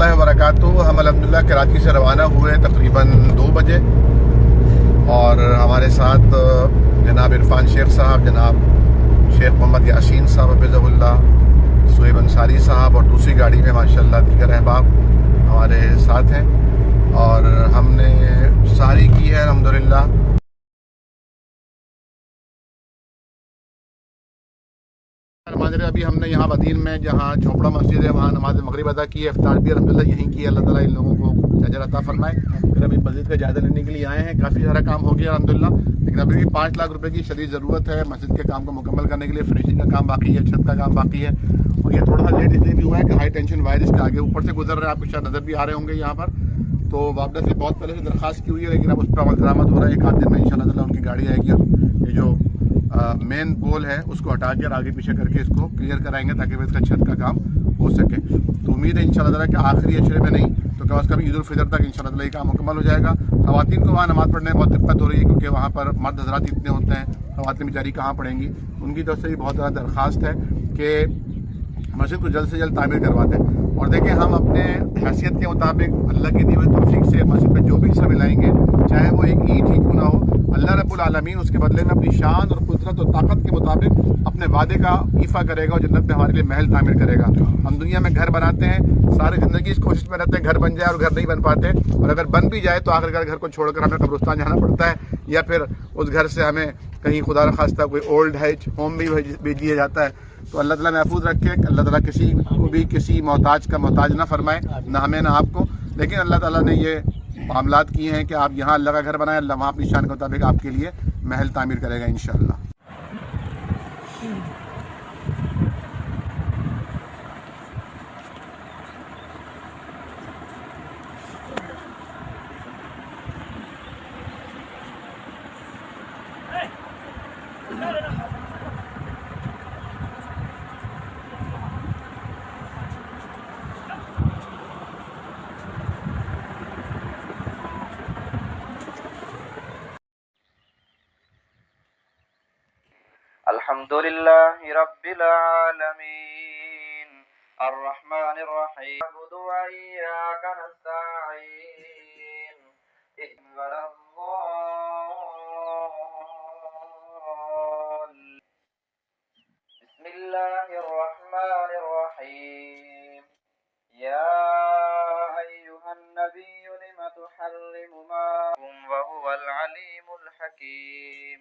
रहमतुल्लाहि व बरकातुहू। हम अल्हम्दुलिल्लाह कराची से रवाना हुए तकरीबन 2 बजे और हमारे साथ जनाब इरफान शेख साहब, जनाब शेख मोहम्मद यासीन साहब हफिज़हुल्लाह, सुहेब अंसारी साहब और दूसरी गाड़ी में माशाल्लाह दीगर अहबाब हमारे साथ हैं और हमने सारी की है अल्हम्दुलिल्लाह। अभी हमने यहाँ वदीन में जहाँ झोपड़ा मस्जिद है वहाँ नमाज मगरिब अदा की है, इफ्तार भी अल्हम्दुलिल्लाह यहीं की है। अल्लाह ताला इन लोगों को अजर अता फरमाए। फिर अभी मस्जिद का जायज़ा लेने के लिए आए हैं। काफ़ी सारा काम हो गया अल्हम्दुलिल्लाह, लेकिन अभी भी 5 लाख रुपए की शदीद ज़रूरत है मस्जिद के काम को मुकम्मल करने के लिए। फिनिशिंग का काम बाकी है, छत का काम बाकी है और ये थोड़ा सा लेट इसलिए भी हुआ है कि हाई टेंशन वायर इसके आगे ऊपर से गुजर रहे हैं, आपको शायद नज़र भी आ रहे होंगे यहाँ पर। तो वापस से बहुत पहले से दरख्वास्त की हुई है, लेकिन अब उस पर अमल दरामद हो रहा है। एक आध दिन में इंशाअल्लाह ताला उनकी गाड़ी आएगी और ये जो मेन पोल है उसको हटा कर आगे पीछे करके इसको क्लियर कराएंगे ताकि वह इसका छत का काम हो सके। तो उम्मीद है इंशाअल्लाह ताला कि आखिरी अशरे में नहीं तो कम अज़ कम ईद उल फितर तक इंशाअल्लाह ताला ये काम मुकम्मल हो जाएगा। ख़वातीन को वहाँ नमाज़ पढ़ने में बहुत दिक्कत हो रही है क्योंकि वहाँ पर मर्द हज़रात इतने होते हैं, ख़वातीन बेचारी कहाँ पढ़ेंगी। उनकी तरफ से भी बहुत ज़्यादा दरख्वास्त है कि मस्जिद को जल्द से जल्द तामीर करवा दें। और देखिए हम अपने हैसियत के मुताबिक अल्लाह की दी हुई तौफीक से मस्जिद में जो भी हिस्सा मिलाएंगे, चाहे वो एक ईंट ही क्यों ना हो, अल्लाह रब्बुल आलमीन उसके बदले में अपनी शान और कुदरत और ताकत के मुताबिक अपने वादे का ईफा करेगा और जन्नत में हमारे लिए महल तामीर करेगा। हम दुनिया में घर बनाते हैं, सारी ज़िंदगी इस कोशिश में रहते हैं घर बन जाए और घर नहीं बन पाते, और अगर बन भी जाए तो आखिरकार घर को छोड़कर हमें कब्रिस्तान जाना पड़ता है या फिर उस घर से हमें कहीं खुदा न खास्ता कोई ओल्ड एज होम भी भेज दिया जाता है। तो अल्लाह ताला महफूज रखे, अल्लाह ताला किसी को भी किसी मोहताज का मोहताज ना फरमाए, ना हमें ना आपको। लेकिन अल्लाह ताला ने ये मामलात किए हैं कि आप यहाँ अल्लाह का घर बनाएं, अल्लाह वहाँ अपनी शान के मुताबिक आपके लिए महल तामीर करेगा इंशाअल्लाह। अल्हम्दुलिल्लाहि रब्बिल आलमीन अर्रहमानिर रहीम नअबुदु व इय्याका नस्तईन इहदिनस बिस्मिल्लाहिर रहमानिर रहीम या अय्युहन नबिय्यु लिमा तुहर्रिमु मा व हुवल अलीमुल हकीम